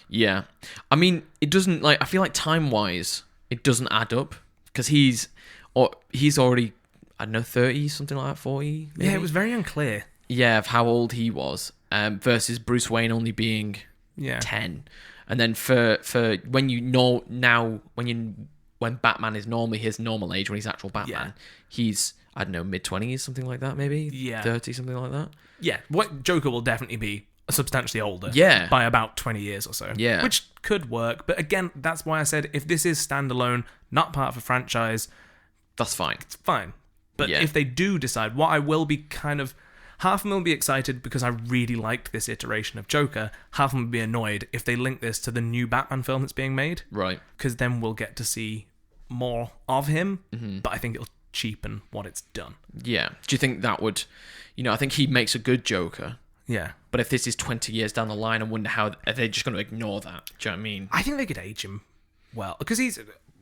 B: Yeah, I mean, it doesn't, like, I feel like time-wise it doesn't add up, because he's already, I don't know, 30, something like that, 40? Maybe?
A: Yeah, it was very unclear.
B: Yeah, of how old he was, versus Bruce Wayne only being 10. And then for when when Batman is normally his normal age, when he's actual Batman, he's, I don't know, mid-20s, something like that, maybe? 30, something like that?
A: Yeah, what Joker will definitely be substantially older.
B: Yeah.
A: By about 20 years or so.
B: Yeah.
A: Which could work, but again, that's why I said if this is standalone, not part of a franchise,
B: that's fine.
A: It's fine. But if they do decide, what I will be kind of, half of them will be excited because I really liked this iteration of Joker, half of them will be annoyed if they link this to the new Batman film that's being made.
B: Right.
A: Because then we'll get to see more of him, but I think it'll cheapen what it's done.
B: Yeah. Do you think that would, I think he makes a good Joker.
A: Yeah.
B: But if this is 20 years down the line, I wonder how, are they just going to ignore that? Do you know what I mean?
A: I think they could age him well, because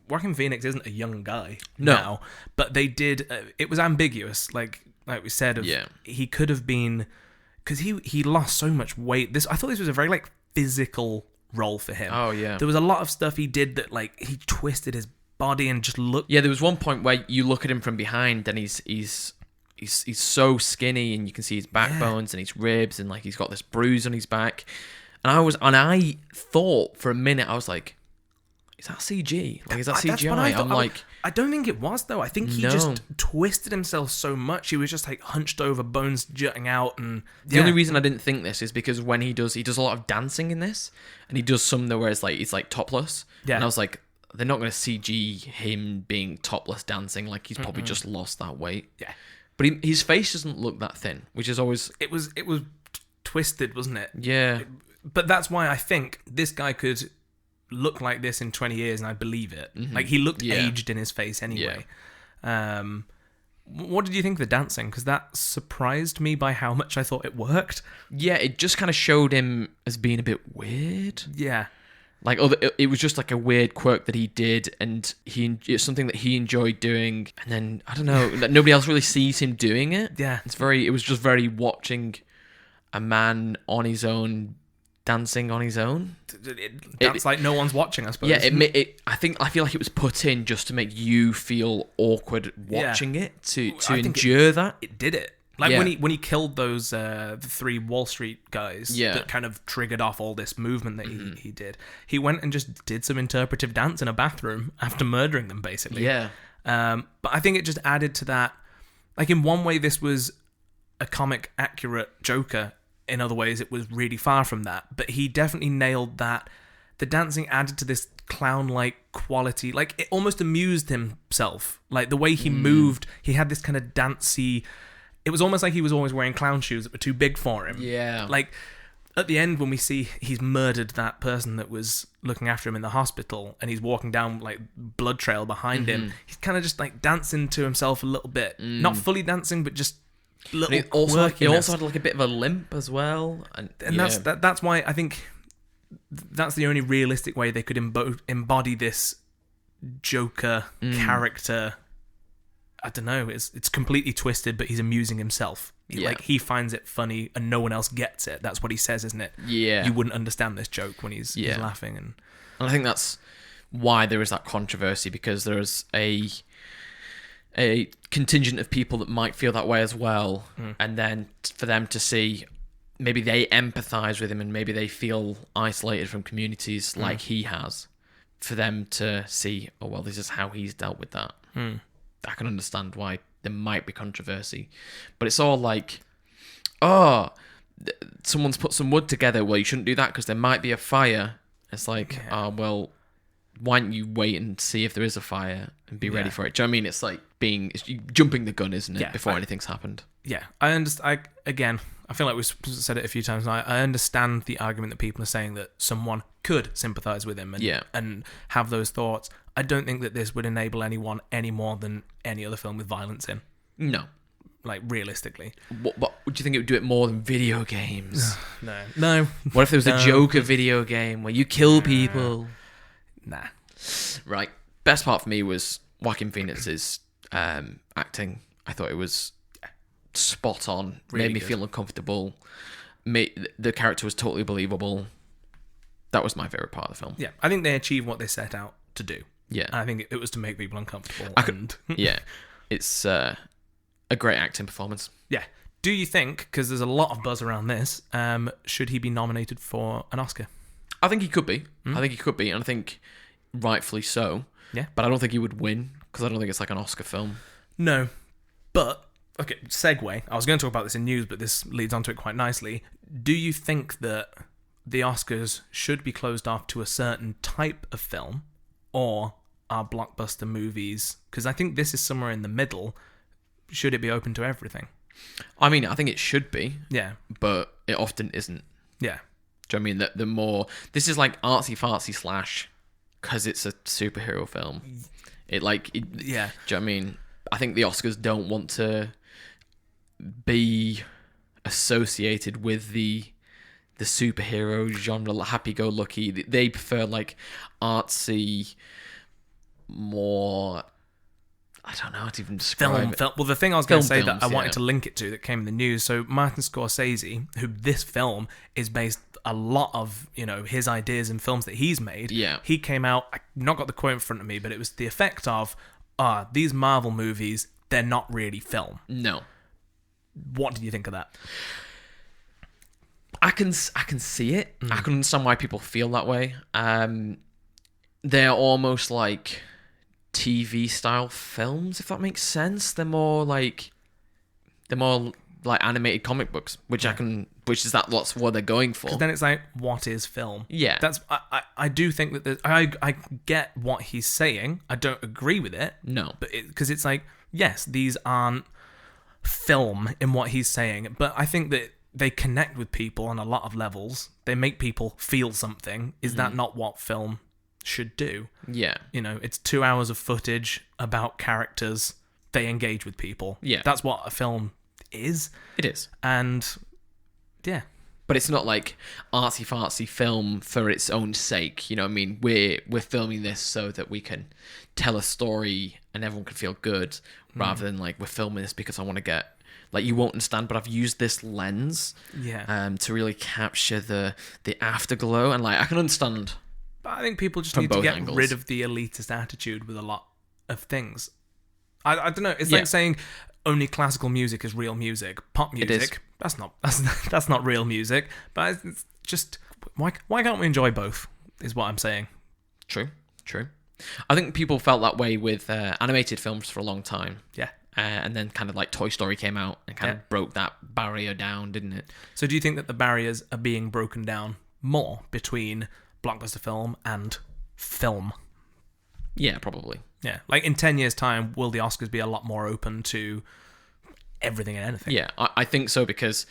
A: Joaquin Phoenix isn't a young guy now, but they did. It was ambiguous, like we said. He could have been, because he lost so much weight. I thought this was a very like physical role for him.
B: Oh yeah,
A: there was a lot of stuff he did that like he twisted his body and just looked.
B: Yeah, there was one point where you look at him from behind and he's so skinny, and you can see his backbones and his ribs, and like he's got this bruise on his back. And I thought for a minute, I was like, is that CG? Like, is that CGI? I'm like,
A: I don't think it was, though. I think he just twisted himself so much. He was just like hunched over, bones jutting out. And
B: the only reason I didn't think this is because when he does a lot of dancing in this, and he does some where it's like topless. Yeah. And I was like, they're not going to CG him being topless dancing. Like, he's probably just lost that weight.
A: Yeah.
B: But his face doesn't look that thin, which is always...
A: It was twisted, wasn't it?
B: Yeah.
A: But that's why I think this guy could look like this in 20 years and I believe it. Like, he looked aged in his face anyway. Yeah. What did you think of the dancing? Because that surprised me by how much I thought it worked.
B: Yeah, it just kind of showed him as being a bit weird.
A: Yeah.
B: Like, it was just like a weird quirk that he did, and it's something that he enjoyed doing. And then, I don't know, nobody else really sees him doing it.
A: Yeah.
B: It was just very watching a man on his own dancing on his own.
A: That's like no one's watching, I suppose.
B: Yeah, I feel like it was put in just to make you feel awkward watching it, to endure that.
A: It did it. Like when he killed those the 3 Wall Street guys that kind of triggered off all this movement that he did. He went and just did some interpretive dance in a bathroom after murdering them, basically.
B: Yeah.
A: But I think it just added to that. Like, in one way, this was a comic accurate Joker. In other ways, it was really far from that. But he definitely nailed that. The dancing added to this clown-like quality. Like, it almost amused himself. Like, the way he moved, he had this kind of dancey... It was almost like he was always wearing clown shoes that were too big for him.
B: Yeah.
A: Like, at the end, when we see he's murdered that person that was looking after him in the hospital, and he's walking down, like, blood trail behind him, he's kind of just, like, dancing to himself a little bit. Not fully dancing, but just little quirkiness.
B: He also had, like, a bit of a limp as well. And
A: that's why I think that's the only realistic way they could embody this Joker character. I don't know, it's completely twisted, but he's amusing himself. Like, he finds it funny and no one else gets it. That's what he says, isn't it?
B: Yeah.
A: You wouldn't understand this joke when he's laughing. And
B: I think that's why there is that controversy, because there's a contingent of people that might feel that way as well. And then for them to see, maybe they empathize with him and maybe they feel isolated from communities like he has. For them to see, oh, well, this is how he's dealt with that. I can understand why there might be controversy. But it's all like, someone's put some wood together. Well, you shouldn't do that because there might be a fire. It's like, well, why don't you wait and see if there is a fire and be ready for it? Do you know what I mean? It's like jumping the gun, isn't it, before anything's happened? Yeah, I understand. I feel like we've said it a few times now. I understand the argument that people are saying that someone could sympathise with him and have those thoughts. I don't think that this would enable anyone any more than any other film with violence in. No. Like, realistically. What do you think it would do it more than video games?
A: No.
B: What if there was a Joker video game where you kill people?
A: Nah.
B: Right. Best part for me was Joaquin Phoenix's acting. I thought it was spot on.
A: Really
B: made me feel uncomfortable. The character was totally believable. That was my favourite part of the film.
A: Yeah, I think they achieved what they set out to do.
B: Yeah.
A: I think it was to make people uncomfortable.
B: Yeah. It's a great acting performance.
A: Yeah. Do you think, because there's a lot of buzz around this, should he be nominated for an Oscar?
B: I think he could be. And I think rightfully so.
A: Yeah.
B: But I don't think he would win, because I don't think it's like an Oscar film.
A: No. But, okay, segue. I was going to talk about this in news, but this leads onto it quite nicely. Do you think that the Oscars should be closed off to a certain type of film, or are blockbuster movies, because I think this is somewhere in the middle, should it be open to everything?
B: I mean, I think it should be.
A: Yeah.
B: But it often isn't.
A: Yeah.
B: Do you know what I mean? The more... This is like artsy-fartsy / because it's a superhero film. Yeah. Do you know what I mean? I think the Oscars don't want to be associated with the superhero genre, happy-go-lucky. They prefer, like, artsy, more... I don't know how to even describe it.
A: Well, the thing I was going to say that I wanted to link it to that came in the news, so Martin Scorsese, who this film is based a lot of, his ideas and films that he's made, he came out, I've not got the quote in front of me, but it was the effect of, these Marvel movies, they're not really film.
B: No.
A: What do you think of that?
B: I can see it. I can understand why people feel that way. They're almost like TV style films, if that makes sense. They're more like animated comic books, which that's what they're going for.
A: Because then it's like, what is film?
B: Yeah.
A: I do think that I get what he's saying. I don't agree with it.
B: No.
A: But because it's like, yes, these aren't film in what he's saying, but I think that they connect with people on a lot of levels. They make people feel something. Is that not what film should do?
B: Yeah.
A: It's 2 hours of footage about characters. They engage with people.
B: Yeah.
A: That's what a film is.
B: It is.
A: And yeah.
B: But it's not like artsy fartsy film for its own sake. You know what I mean? We're filming this so that we can tell a story and everyone can feel good, rather than like, we're filming this because I want to get, like, you won't understand, but I've used this lens to really capture the afterglow, and like, I can understand.
A: But I think people just need to get rid of the elitist attitude with a lot of things. I don't know. It's like saying only classical music is real music. Pop music, that's not real music. But it's just, why can't we enjoy both? Is what I'm saying.
B: True. I think people felt that way with animated films for a long time.
A: Yeah.
B: And then kind of like Toy Story came out and kind of broke that barrier down, didn't it?
A: So do you think that the barriers are being broken down more between blockbuster film and film?
B: Yeah, probably.
A: Yeah. Like in 10 years' time, will the Oscars be a lot more open to everything and anything?
B: Yeah, I think so, because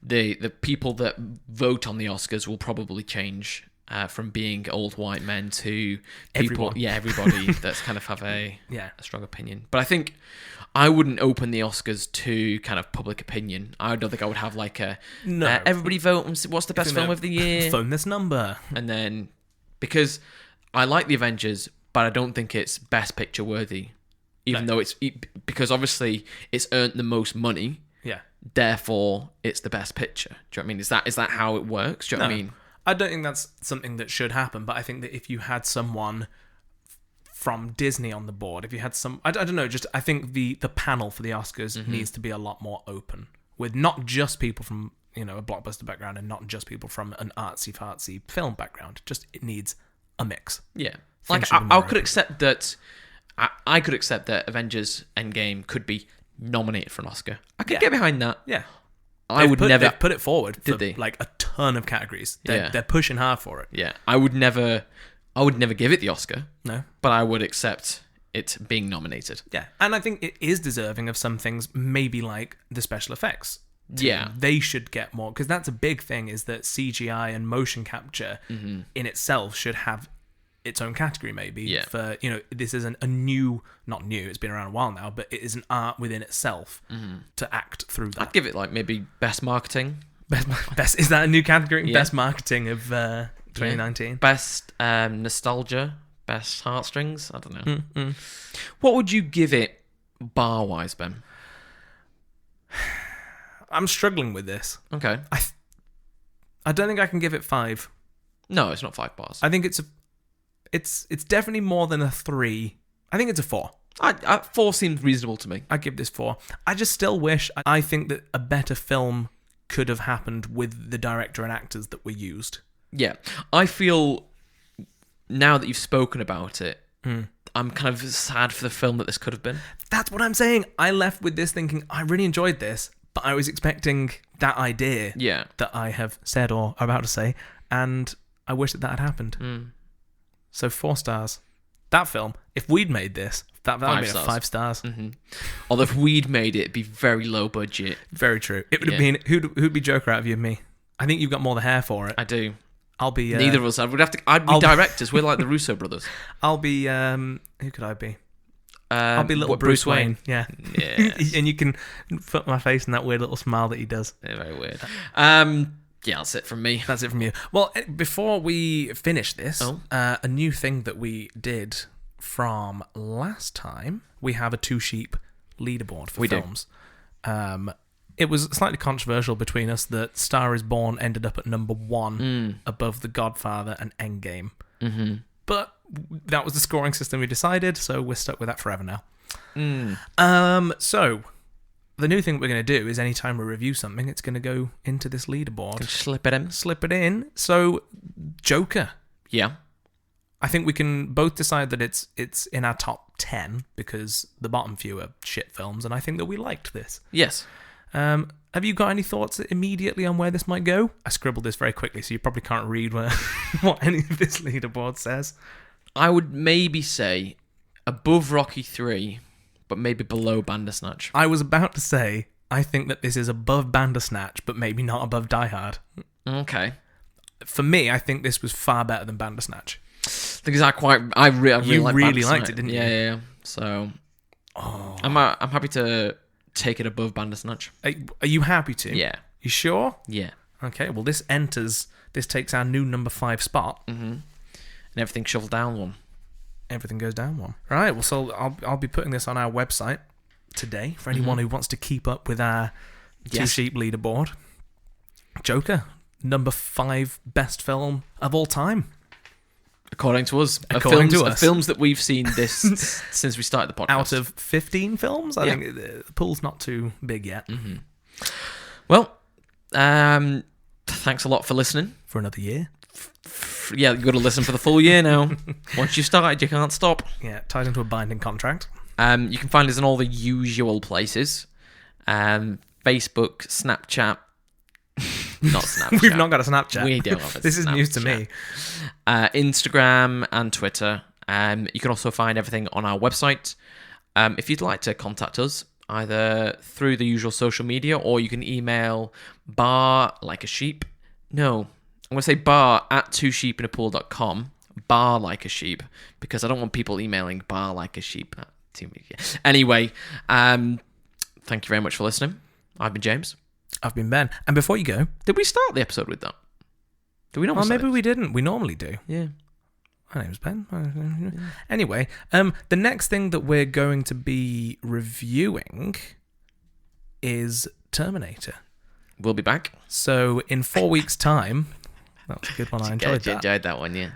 B: the people that vote on the Oscars will probably change from being old white men to people, everybody that's kind of have a strong opinion. But I think I wouldn't open the Oscars to kind of public opinion. I don't think I would have like everybody vote and see what's the best film of the year.
A: Phone this number.
B: And then, because I like the Avengers, but I don't think it's Best Picture worthy. Even though because obviously it's earned the most money.
A: Yeah.
B: Therefore, it's the Best Picture. Do you know what I mean? Is that how it works? Do you know what I mean?
A: I don't think that's something that should happen, but I think that if you had someone from Disney on the board, if you had I don't know, I think the panel for the Oscars needs to be a lot more open, with not just people from, a blockbuster background and not just people from an artsy-fartsy film background. Just, it needs a mix.
B: Yeah. Like, I could accept that. I could accept that Avengers Endgame could be nominated for an Oscar. I could get behind that.
A: Yeah.
B: They've
A: put it forward for like a ton of categories. They're pushing hard for it.
B: Yeah. I would never give it the Oscar.
A: No.
B: But I would accept it being nominated.
A: Yeah. And I think it is deserving of some things, maybe like the special effects.
B: Yeah.
A: They should get more, because that's a big thing, is that CGI and motion capture in itself should have its own category, maybe. For, this isn't not new, it's been around a while now, but it is an art within itself to act through that.
B: I'd give it like maybe best marketing.
A: Best is that a new category? Best marketing of 2019.
B: Yeah. Best nostalgia, best heartstrings. I don't know. What would you give it bar-wise, Ben?
A: I'm struggling with this.
B: Okay.
A: I don't think I can give it 5.
B: No, it's not 5 bars.
A: I think it's definitely more than a 3. I think it's a 4.
B: 4 seems reasonable to me.
A: I give this 4. I just still wish. I think that a better film could have happened with the director and actors that were used.
B: Yeah, I feel now that you've spoken about it, I'm kind of sad for the film that this could have been. That's
A: what I'm saying. I left with this thinking, I really enjoyed this, but I was expecting that idea that I have said or about to say, and I wish that had happened. So 4 stars. That film, if we'd made this, that would be 5 stars.
B: Although if we'd made it, it'd be very low budget.
A: Very true. It would have been, who'd be Joker out of you and me? I think you've got more the hair for it.
B: I do.
A: I'll be...
B: Neither of us. I'd be directors. We're like the Russo brothers.
A: I'll be... who could I be? I'll be little Bruce Wayne. Yeah. And you can put my face in that weird little smile that he does.
B: Yeah, very weird. Yeah, that's it from me.
A: That's it from you. Well, before we finish this, a new thing that we did from last time, we have a 2-sheep leaderboard for films. It was slightly controversial between us that Star is Born ended up at number 1 above The Godfather and Endgame. But that was the scoring system we decided, so we're stuck with that forever now. So the new thing we're going to do is anytime we review something, it's going to go into this leaderboard. Slip it in. So, Joker.
B: Yeah.
A: I think we can both decide that it's in our top 10 because the bottom few are shit films, and I think that we liked this.
B: Yes.
A: Have you got any thoughts immediately on where this might go? I scribbled this very quickly, so you probably can't read what any of this leaderboard says.
B: I would maybe say above Rocky 3, but maybe below Bandersnatch.
A: I was about to say, I think that this is above Bandersnatch, but maybe not above Die Hard.
B: Okay.
A: For me, I think this was far better than Bandersnatch.
B: Because I really
A: liked it, didn't you?
B: Yeah. So, I'm happy to take it above Bandersnatch.
A: Are you happy to?
B: Yeah.
A: You sure?
B: Yeah.
A: Okay, well, this takes our new number 5 spot.
B: Mm-hmm. And everything shuffled down one.
A: Everything goes down one. All right, well, so I'll be putting this on our website today for anyone who wants to keep up with our Two Sheep leaderboard. Joker, number 5 best film of all time.
B: According to us. Films that we've seen since we started the podcast.
A: Out of 15 films? I think the pool's not too big yet.
B: Mm-hmm. Well, thanks a lot for listening.
A: For another year.
B: Yeah, you've got to listen for the full year now. Once you've started, you can't stop.
A: Yeah, tied into a binding contract.
B: You can find us in all the usual places. Facebook, Snapchat. Not Snapchat.
A: We've not got a Snapchat.
B: We don't have a
A: This is news to me.
B: Instagram and Twitter. You can also find everything on our website. If you'd like to contact us, either through the usual social media, or you can email I'm going to say bar@twosheepinapool.com. Bar like a sheep, because I don't want people emailing bar like a sheep. Anyway, thank you very much for listening. I've been James.
A: I've been Ben. And before you go...
B: Did we start the episode with that? Did we not?
A: Well, maybe we didn't. We normally do.
B: Yeah.
A: My name's Ben. Yeah. Anyway, the next thing that we're going to be reviewing is Terminator.
B: We'll be back.
A: So in 4 weeks' time... That was a good one. I enjoyed that.
B: Enjoyed that one, yeah.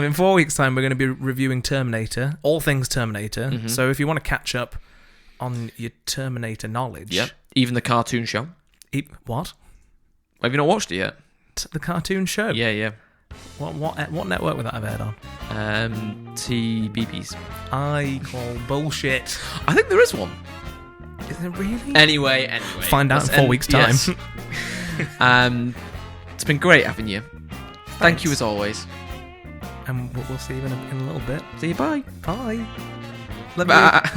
A: In 4 weeks' time, we're going to be reviewing Terminator, all things Terminator. Mm-hmm. So if you want to catch up on your Terminator knowledge...
B: Yep. Even the cartoon show.
A: What?
B: Have you not watched it yet?
A: The cartoon show?
B: Yeah.
A: What network would that have aired on?
B: TBB's.
A: I call bullshit.
B: I think there is one.
A: Is it really?
B: Anyway.
A: Find out in 4 weeks' time.
B: Yes. It's been great having you. Thank you as always.
A: And we'll see you in a little bit.
B: See you, bye.
A: Bye.
B: Bye.